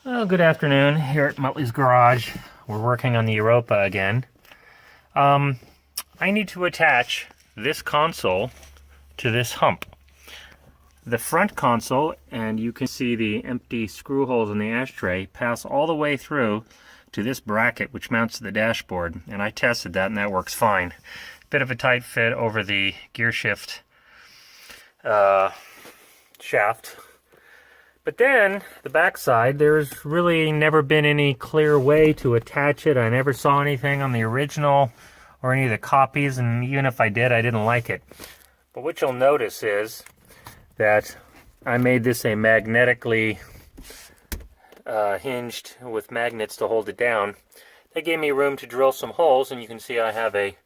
Well, good afternoon here at Muttley's garage. We're working on the Europa again. I need to attach this console to this hump. The front console, and you can see the empty screw holes in the ashtray, pass all the way through to this bracket which mounts to the dashboard, and I tested that and that works fine. Bit of a tight fit over the gear shift shaft. But then, the backside, there's really never been any clear way to attach it. I never saw anything on the original or any of the copies, and even if I did, I didn't like it. But what you'll notice is that I made this a magnetically hinged with magnets to hold it down. That gave me room to drill some holes, and you can see I have a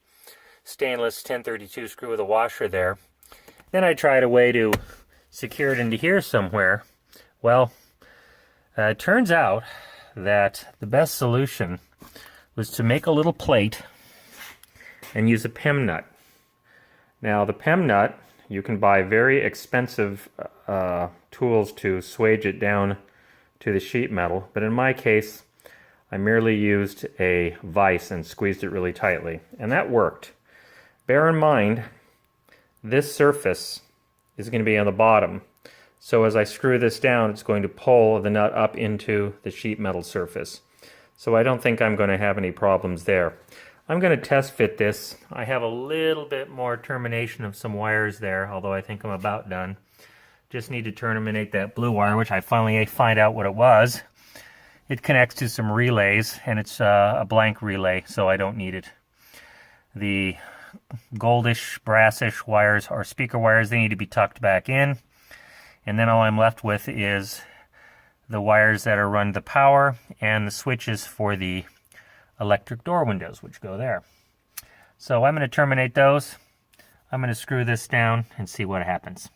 stainless 1032 screw with a washer there. Then I tried a way to secure it into here somewhere. Well, it turns out that the best solution was to make a little plate and use a PEM nut. Now, the PEM nut, you can buy very expensive tools to swage it down to the sheet metal, but in my case, I merely used a vise and squeezed it really tightly, and that worked. Bear in mind, this surface is going to be on the bottom. So as I screw this down, it's going to pull the nut up into the sheet metal surface. So I don't think I'm going to have any problems there. I'm going to test fit this. I have a little bit more termination of some wires there, although I think I'm about done. Just need to terminate that blue wire, which I finally find out what it was. It connects to some relays, and it's a blank relay, so I don't need it. The goldish, brassish wires are speaker wires. They need to be tucked back in. And then all I'm left with is the wires that are run the power and the switches for the electric door windows, which go there. So I'm going to terminate those. I'm going to screw this down and see what happens.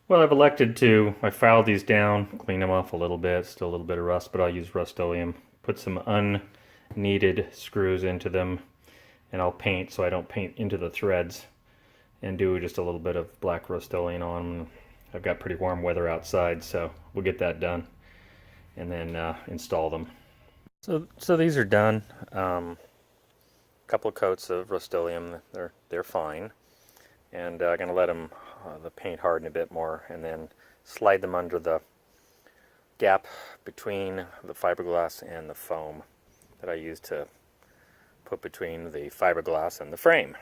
Well, I've elected to, I filed these down, clean them off a little bit, still a little bit of rust, but I'll use Rust-Oleum. Put some unneeded screws into them, and I'll paint so I don't paint into the threads, and do just a little bit of black Rust-Oleum on them. I've got pretty warm weather outside, so we'll get that done and then install them. So these are done. A couple of coats of Rust-Oleum, they're fine, and I'm going to let them the paint harden a bit more, and then slide them under the gap between the fiberglass and the foam that I use to put between the fiberglass and the frame.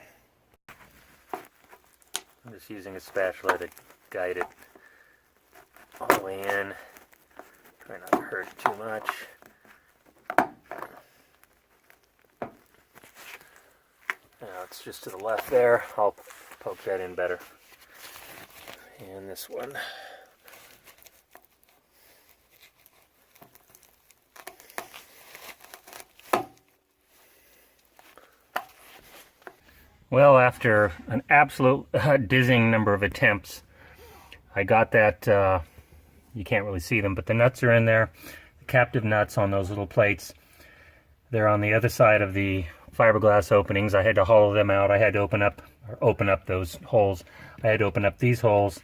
I'm just using a spatula to guide it all the way in. Try not to hurt it too much. Now it's just to the left there. I'll poke that in better. And this one. Well, after an absolute dizzying number of attempts, I got that, you can't really see them, but the nuts are in there, the captive nuts on those little plates. They're on the other side of the fiberglass openings. I had to hollow them out. I had to open up those holes. I had to open up these holes,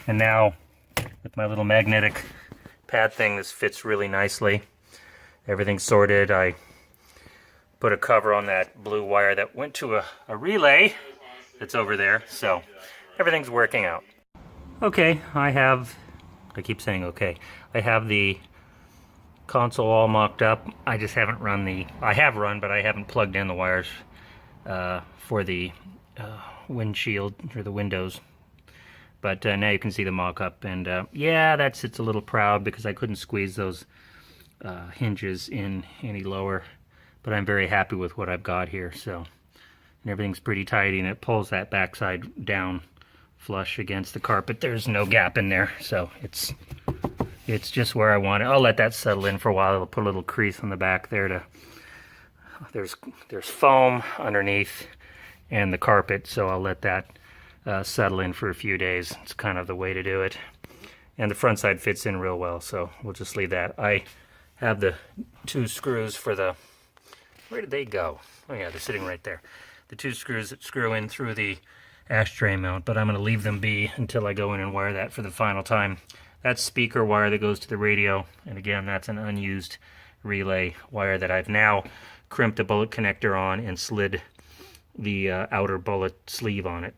and now with my little magnetic pad thing, this fits really nicely. Everything's sorted. I put a cover on that blue wire that went to a relay that's over there, so everything's working out. Okay, I keep saying okay, I have the console all mocked up. I just haven't run I have run, but I haven't plugged in the wires for the windshield or the windows. But now you can see the mock-up, and yeah, that sits a little proud because I couldn't squeeze those hinges in any lower. But I'm very happy with what I've got here, so, and everything's pretty tidy, and it pulls that backside down flush against the carpet. There's no gap in there, so it's just where I want it. I'll let that settle in for a while. I'll put a little crease on the back there there's foam underneath and the carpet, so I'll let that settle in for a few days. It's kind of the way to do it. And the front side fits in real well, so we'll just leave that. I have the two screws for the, where did they go? Oh yeah, they're sitting right there. The two screws that screw in through the ashtray mount, but I'm going to leave them be until I go in and wire that for the final time. That's speaker wire that goes to the radio, and again, that's an unused relay wire that I've now crimped a bullet connector on and slid the outer bullet sleeve on it.